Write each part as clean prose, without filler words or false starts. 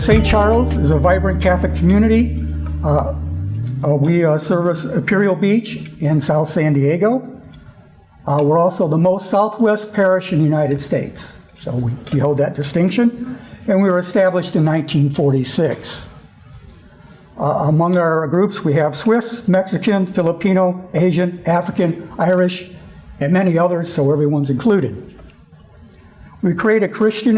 St. Charles is a vibrant Catholic community. We service Imperial Beach in South San Diego. We're also the most southwest parish in the United States, so we hold that distinction, and we were established in 1946. Among our groups, we have Swiss, Mexican, Filipino, Asian, African, Irish, and many others, so everyone's included. We create a Christian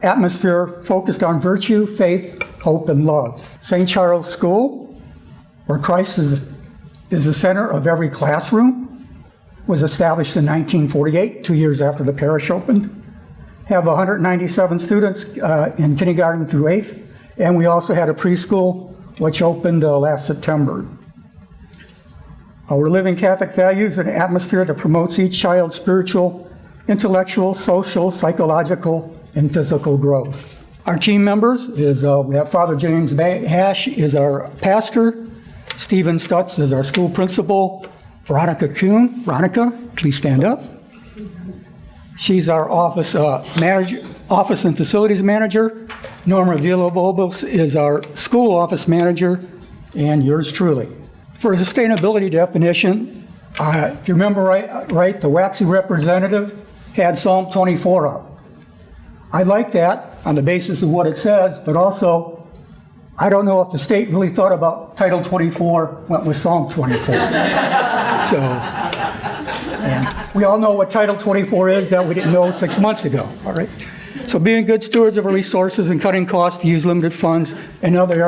atmosphere focused on virtue, faith, hope, and love. St. Charles School, where Christ is the center of every classroom, was established in 1948, 2 years after the parish opened. Have 197 students in kindergarten through 8th, and we also had a preschool which opened last September. We're living Catholic values and an atmosphere that promotes each child's spiritual, intellectual, social, psychological, and physical growth. Our team members is, we have Father James Hash is our pastor, Stephen Stutz is our school principal, Veronica Kuhn, Veronica, please stand up. She's our office and facilities manager. Norma Villalobos is our school office manager, and yours truly. For a sustainability definition, if you remember right, the waxy representative had Psalm 24 up. I like that on the basis of what it says, but also, I don't know if the state really thought about Title 24 went with Psalm 24. So, and we all know what Title 24 is that we didn't know 6 months ago, all right? So being good stewards of our resources and cutting costs to use limited funds in other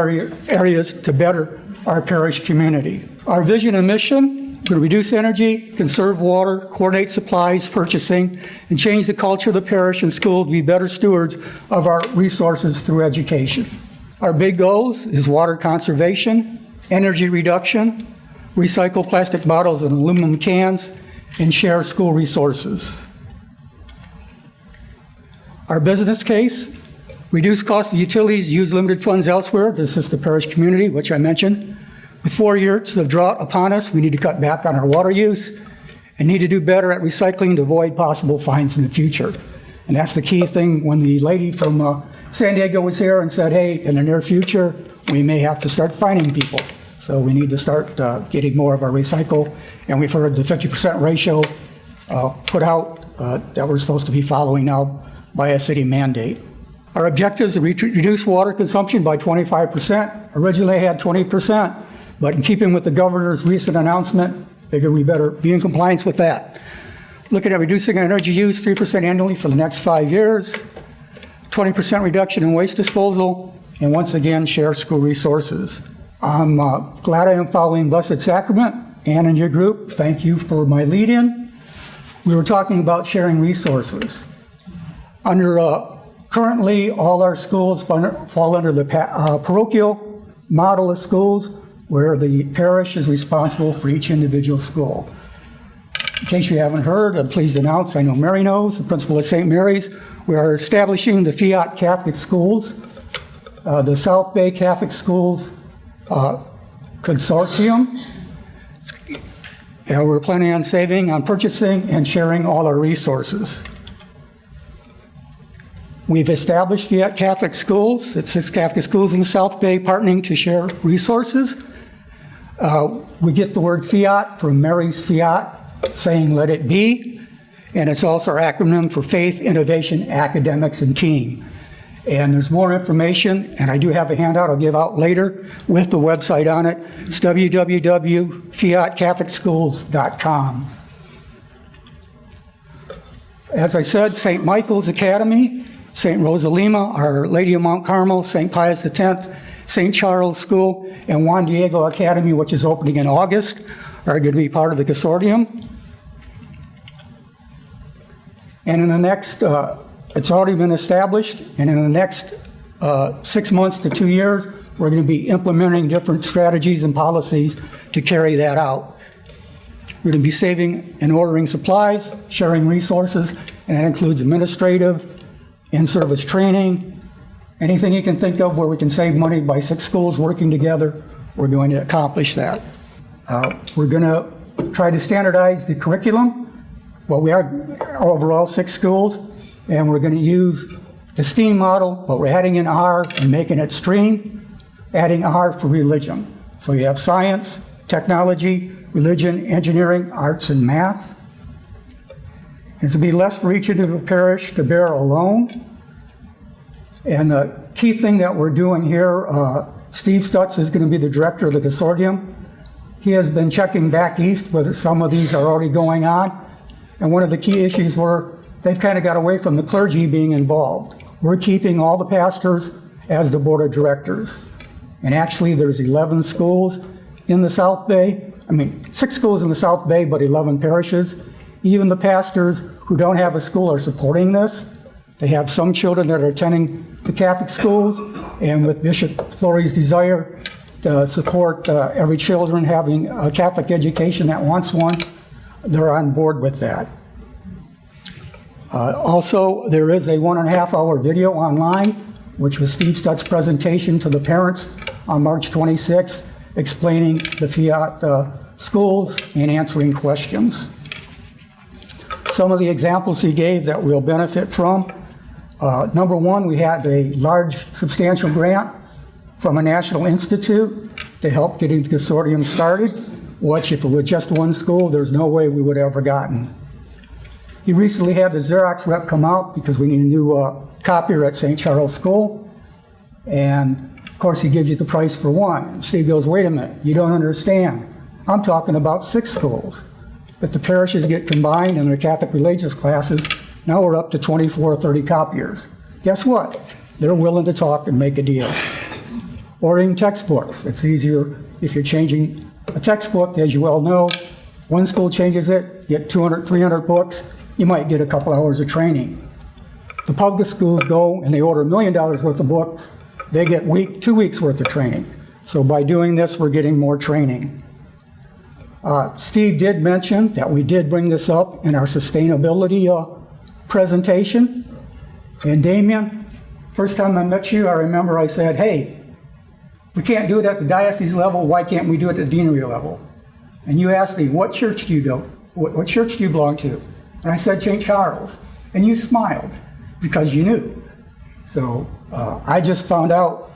areas to better our parish community. Our vision and mission: to reduce energy, conserve water, coordinate supplies, purchasing, and change the culture of the parish and school to be better stewards of our resources through education. Our big goals is water conservation, energy reduction, recycle plastic bottles and aluminum cans, and share school resources. Our business case: reduce cost of utilities, use limited funds elsewhere to assist the parish community, which I mentioned. With 4 years of drought upon us, we need to cut back on our water use and need to do better at recycling to avoid possible fines in the future. And that's the key thing. When the lady from San Diego was here and said, hey, in the near future, we may have to start fining people. So we need to start getting more of our recycle. And we've heard the 50% ratio put out that we're supposed to be following now by a city mandate. Our objectives are to reduce water consumption by 25%. Originally I had 20%. But in keeping with the governor's recent announcement, figured we better be in compliance with that. Looking at reducing energy use 3% annually for the next 5 years, 20% reduction in waste disposal, and once again, share school resources. I'm glad I am following Blessed Sacrament. Ann and your group, thank you for my lead-in. We were talking about sharing resources. Currently, all our schools fall under the parochial model of schools, where the parish is responsible for each individual school. In case you haven't heard, I'm pleased to announce, I know Mary knows, the principal of St. Mary's, we are establishing the Fiat Catholic Schools, the South Bay Catholic Schools Consortium. And we're planning on saving on purchasing and sharing all our resources. We've established Fiat Catholic Schools. It's 6 Catholic schools in the South Bay partnering to share resources. We get the word fiat from Mary's fiat, saying let it be, and it's also our acronym for Faith, Innovation, Academics, and Team. And there's more information, and I do have a handout I'll give out later with the website on it. It's www.fiatcatholicschools.com. As I said, St. Michael's Academy, St. Rosa Lima, Our Lady of Mount Carmel, St. Pius X, St. Charles School, and Juan Diego Academy, which is opening in August, are going to be part of the consortium. And in the next, it's already been established, and in the next 6 months to 2 years, we're going to be implementing different strategies and policies to carry that out. We're going to be saving and ordering supplies, sharing resources, and that includes administrative, in-service training, anything you can think of where we can save money by 6 schools working together, we're going to accomplish that. We're going to try to standardize the curriculum. Well, we are overall 6 schools, and we're going to use the STEAM model, but we're adding in R and making it stream, adding R for religion. So you have science, technology, religion, engineering, arts, and math. It's to be less for each individual parish to bear alone. And the key thing that we're doing here, Steve Stutz is going to be the director of the consortium. He has been checking back east whether some of these are already going on. And one of the key issues were they've kind of got away from the clergy being involved. We're keeping all the pastors as the board of directors. And actually there's 11 schools in the South Bay. 6 schools in the South Bay, but 11 parishes. Even the pastors who don't have a school are supporting this. They have some children that are attending the Catholic schools, and with Bishop Florey's desire to support every children having a Catholic education that wants one, they're on board with that. Also, there is a 1.5-hour video online, which was Steve Stutz's presentation to the parents on March 26th, explaining the Fiat schools and answering questions. Some of the examples he gave that we'll benefit from. Number one, we had a large, substantial grant from a national institute to help getting the consortium started, which if it was just one school, there's no way we would have ever gotten. He recently had the Xerox rep come out because we need a new copier at St. Charles School. And of course, he gives you the price for one. And Steve goes, wait a minute, you don't understand. I'm talking about 6 schools. If the parishes get combined in their Catholic religious classes, now we're up to 24 or 30 copiers. Guess what? They're willing to talk and make a deal. Ordering textbooks. It's easier if you're changing a textbook, as you well know. One school changes it, get 200, 300 books, you might get a couple hours of training. The public schools go and they order $1 million worth of books, they get 2 weeks worth of training. So by doing this, we're getting more training. Steve did mention that we did bring this up in our sustainability presentation. And Damien, first time I met you, I remember I said, hey, we can't do it at the diocese level, why can't we do it at the deanery level? And you asked me, what church do you go? What church do you belong to? And I said, St. Charles. And you smiled because you knew. So I just found out,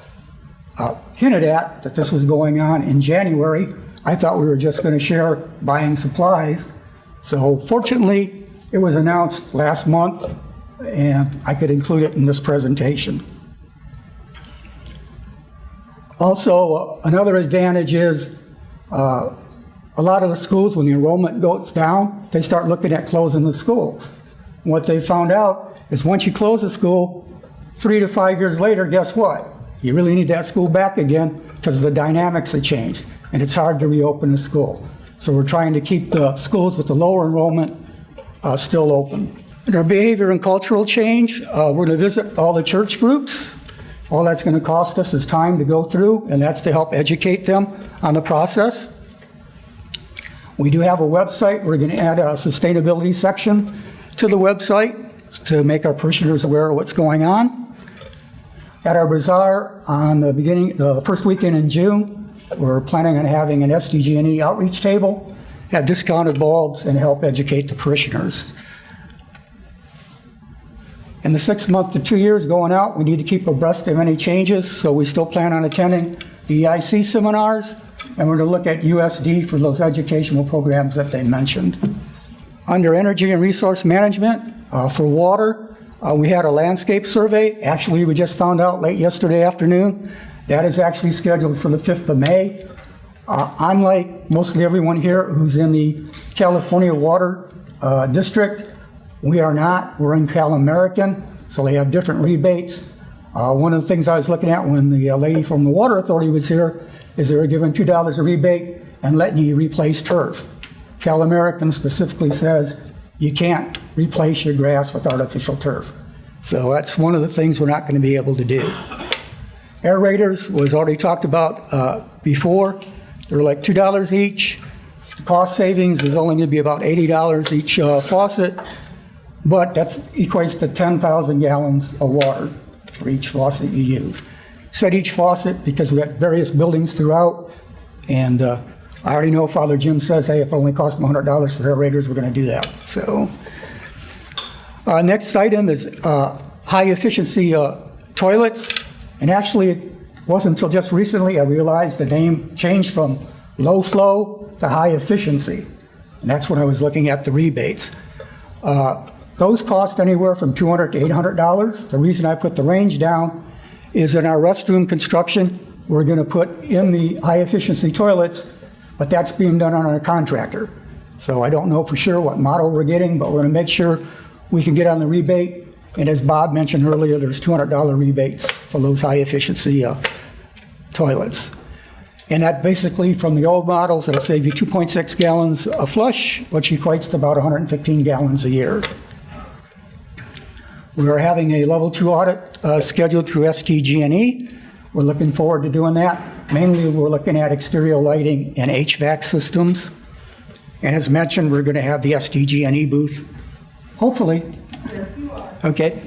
hinted at, that this was going on in January. I thought we were just going to share buying supplies. So fortunately, it was announced last month, and I could include it in this presentation. Also, another advantage is a lot of the schools, when the enrollment goes down, they start looking at closing the schools. What they found out is once you close a school, 3 to 5 years later, guess what? You really need that school back again because the dynamics have changed, and it's hard to reopen a school. So we're trying to keep the schools with the lower enrollment still open. In our behavior and cultural change, we're going to visit all the church groups. All that's going to cost us is time to go through, and that's to help educate them on the process. We do have a website. We're going to add a sustainability section to the website to make our parishioners aware of what's going on. At our bazaar on the first weekend in June, we're planning on having an SDG&E outreach table, have discounted bulbs, and help educate the parishioners. In the 6 months to 2 years going out, we need to keep abreast of any changes, so we still plan on attending the EIC seminars, and we're going to look at USD for those educational programs that they mentioned. Under energy and resource management, for water, we had a landscape survey. Actually, we just found out late yesterday afternoon. That is actually scheduled for the 5th of May. Unlike mostly everyone here who's in the California Water District, we are not. We're in Cal American, so they have different rebates. One of the things I was looking at when the lady from the Water Authority was here is they were giving $2 a rebate and letting you replace turf. Cal American specifically says you can't replace your grass with artificial turf. So that's one of the things we're not going to be able to do. Aerators was already talked about before. They're like $2 each. The cost savings is only going to be about $80 each faucet, but that equates to 10,000 gallons of water for each faucet you use. Said each faucet because we got various buildings throughout, and I already know Father Jim says, hey, if it only costs $100 for aerators, we're going to do that. So next item is how high-efficiency toilets, and actually it wasn't until just recently I realized the name changed from low flow to high efficiency, and that's when I was looking at the rebates. Those cost anywhere from $200 to $800. The reason I put the range down is in our restroom construction, we're going to put in the high-efficiency toilets, but that's being done on a contractor. So I don't know for sure what model we're getting, but we're going to make sure we can get on the rebate. And as Bob mentioned earlier, there's $200 rebates for those high-efficiency toilets. And that basically, from the old models, it'll save you 2.6 gallons a flush, which equates to about 115 gallons a year. We're having a level 2 audit scheduled through SDG&E. We're looking forward to doing that. Mainly, we're looking at exterior lighting and HVAC systems. And as mentioned, we're going to have the SDG&E booth, hopefully. Yes, you are. Okay.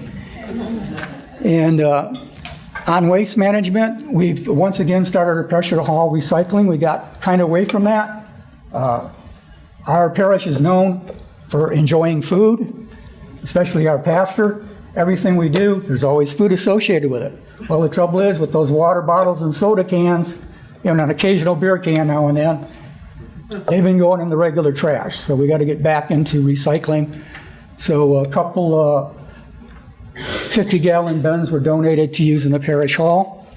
And on waste management, we've once again started a pressure haul recycling. We got kind of away from that. Our parish is known for enjoying food, especially our pastor. Everything we do, there's always food associated with it. Well, the trouble is with those water bottles and soda cans, and an occasional beer can now and then, they've been going in the regular trash. So we got to get back into recycling. So a couple 50-gallon bins were donated to use in the parish hall.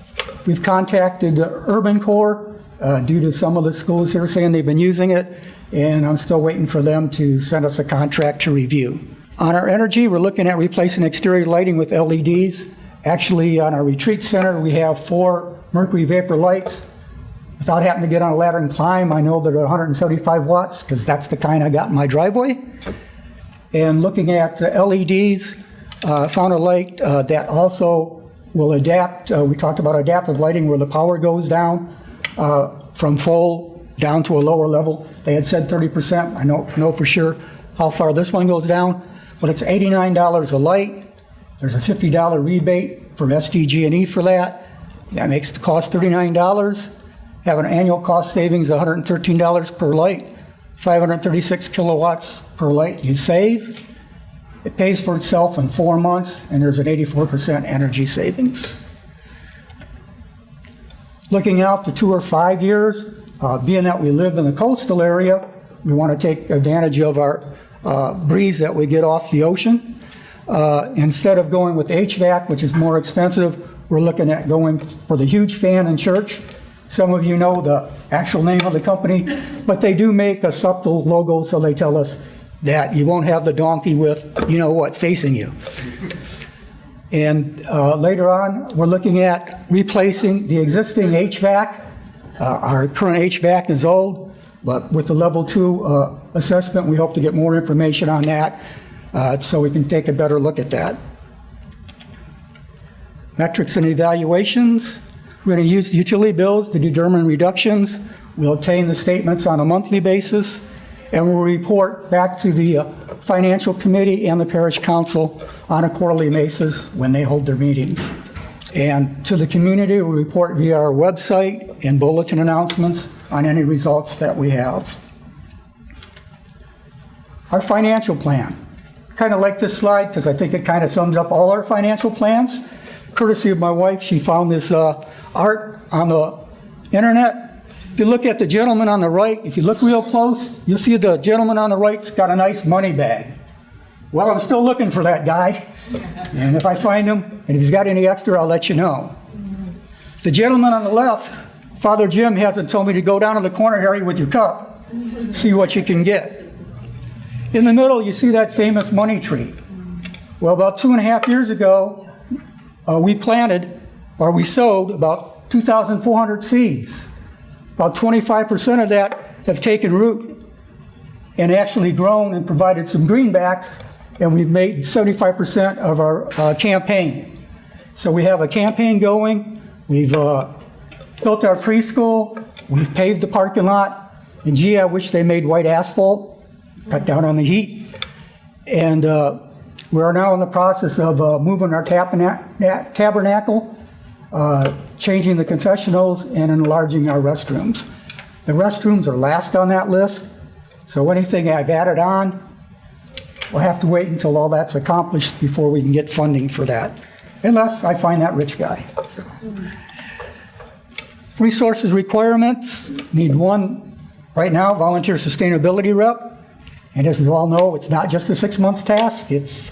We've contacted the Urban Corps due to some of the schools here saying they've been using it, and I'm still waiting for them to send us a contract to review. On our energy, we're looking at replacing exterior lighting with LEDs. Actually, on our retreat center, we have 4 mercury vapor lights. Without having to get on a ladder and climb, I know they're 175 watts because that's the kind I got in my driveway. And looking at LEDs, found a light that also will adapt. We talked about adaptive lighting where the power goes down from full down to a lower level. They had said 30%. I don't know for sure how far this one goes down, but it's $89 a light. There's a $50 rebate from SDG&E for that. That makes the cost $39. Have an annual cost savings of $113 per light, 536 kilowatts per light you save. It pays for itself in 4 months, and there's an 84% energy savings. Looking out to 2 or 5 years, being that we live in the coastal area, we want to take advantage of our breeze that we get off the ocean. Instead of going with HVAC, which is more expensive, we're looking at going for the huge fan in church. Some of you know the actual name of the company, but they do make a subtle logo, so they tell us that you won't have the donkey with, you know what, facing you. And later on, we're looking at replacing the existing HVAC. Our current HVAC is old, but with the level 2 assessment, we hope to get more information on that so we can take a better look at that. Metrics and evaluations. We're going to use the utility bills to determine reductions. We'll obtain the statements on a monthly basis, and we'll report back to the Financial Committee and the Parish Council on a quarterly basis when they hold their meetings. And to the community, we report via our website and bulletin announcements on any results that we have. Our financial plan. Kind of like this slide because I think it kind of sums up all our financial plans. Courtesy of my wife, she found this art on the internet. If you look at the gentleman on the right, if you look real close, you'll see the gentleman on the right's got a nice money bag. Well, I'm still looking for that guy, and if I find him, and if he's got any extra, I'll let you know. The gentleman on the left, Father Jim hasn't told me to go down to the corner area with your cup, see what you can get. In the middle, you see that famous money tree. Well, about 2.5 years ago, we planted, or we sowed, about 2,400 seeds. About 25% of that have taken root and actually grown and provided some greenbacks, and we've made 75% of our campaign. So we have a campaign going. We've built our preschool. We've paved the parking lot. And gee, I wish they made white asphalt, cut down on the heat. And we are now in the process of moving our tabernacle, changing the confessionals, and enlarging our restrooms. The restrooms are last on that list, so anything I've added on, we'll have to wait until all that's accomplished before we can get funding for that, unless I find that rich guy. So. Resources requirements, need one right now, volunteer sustainability rep. And as we all know, it's not just a 6-month task, it's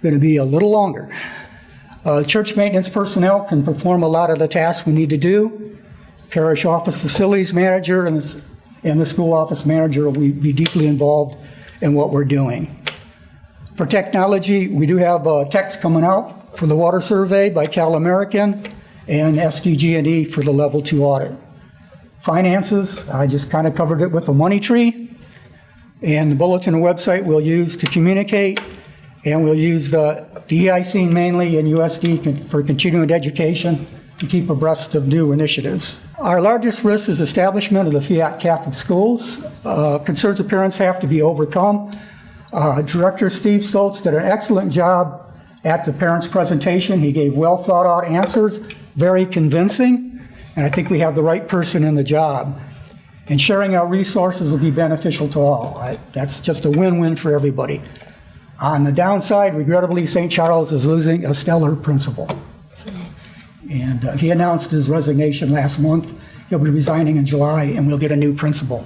going to be a little longer. Church maintenance personnel can perform a lot of the tasks we need to do. Parish office facilities manager and the school office manager will be deeply involved in what we're doing. For technology, we do have techs coming out for the water survey by Cal American and SDG&E for the level 2 audit. Finances, I just kind of covered it with the money tree. And the bulletin and website we'll use to communicate, and we'll use the EIC mainly and USD for continuing education to keep abreast of new initiatives. Our largest risk is establishment of the Fiat Catholic schools. Concerns of parents have to be overcome. Director Steve Stoltz did an excellent job at the parents' presentation. He gave well thought out answers, very convincing, and I think we have the right person in the job. And sharing our resources will be beneficial to all. That's just a win-win for everybody. On the downside, regrettably, St. Charles is losing a stellar principal. And he announced his resignation last month. He'll be resigning in July, and we'll get a new principal.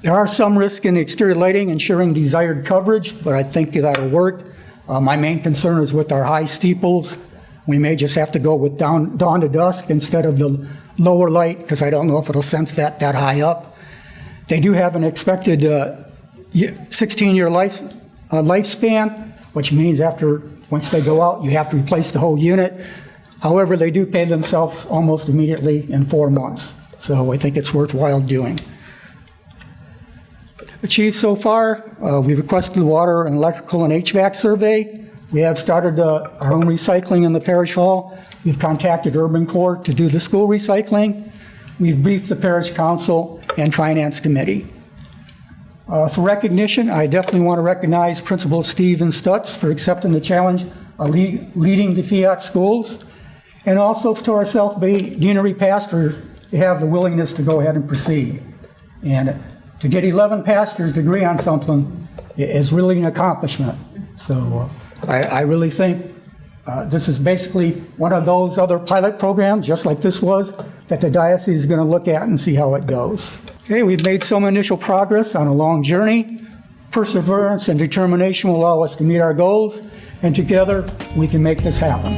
There are some risks in the exterior lighting, ensuring desired coverage, but I think that'll work. My main concern is with our high steeples. We may just have to go with dawn to dusk instead of the lower light, because I don't know if it'll sense that high up. They do have an expected 16-year lifespan, which means once they go out, you have to replace the whole unit. However, they do pay themselves almost immediately in 4 months. So I think it's worthwhile doing. Achieved so far, we requested the water and electrical and HVAC survey. We have started our own recycling in the parish hall. We've contacted Urban Corps to do the school recycling. We've briefed the parish council and finance committee. For recognition, I definitely want to recognize Principal Steven Stutz for accepting the challenge of leading the Fiat schools, and also to our South Bay deanery pastors to have the willingness to go ahead and proceed. And to get 11 pastors to agree on something is really an accomplishment. So I really think this is basically one of those other pilot programs, just like this was, that the diocese is going to look at and see how it goes. Okay, we've made some initial progress on a long journey. Perseverance and determination will allow us to meet our goals, and together we can make this happen.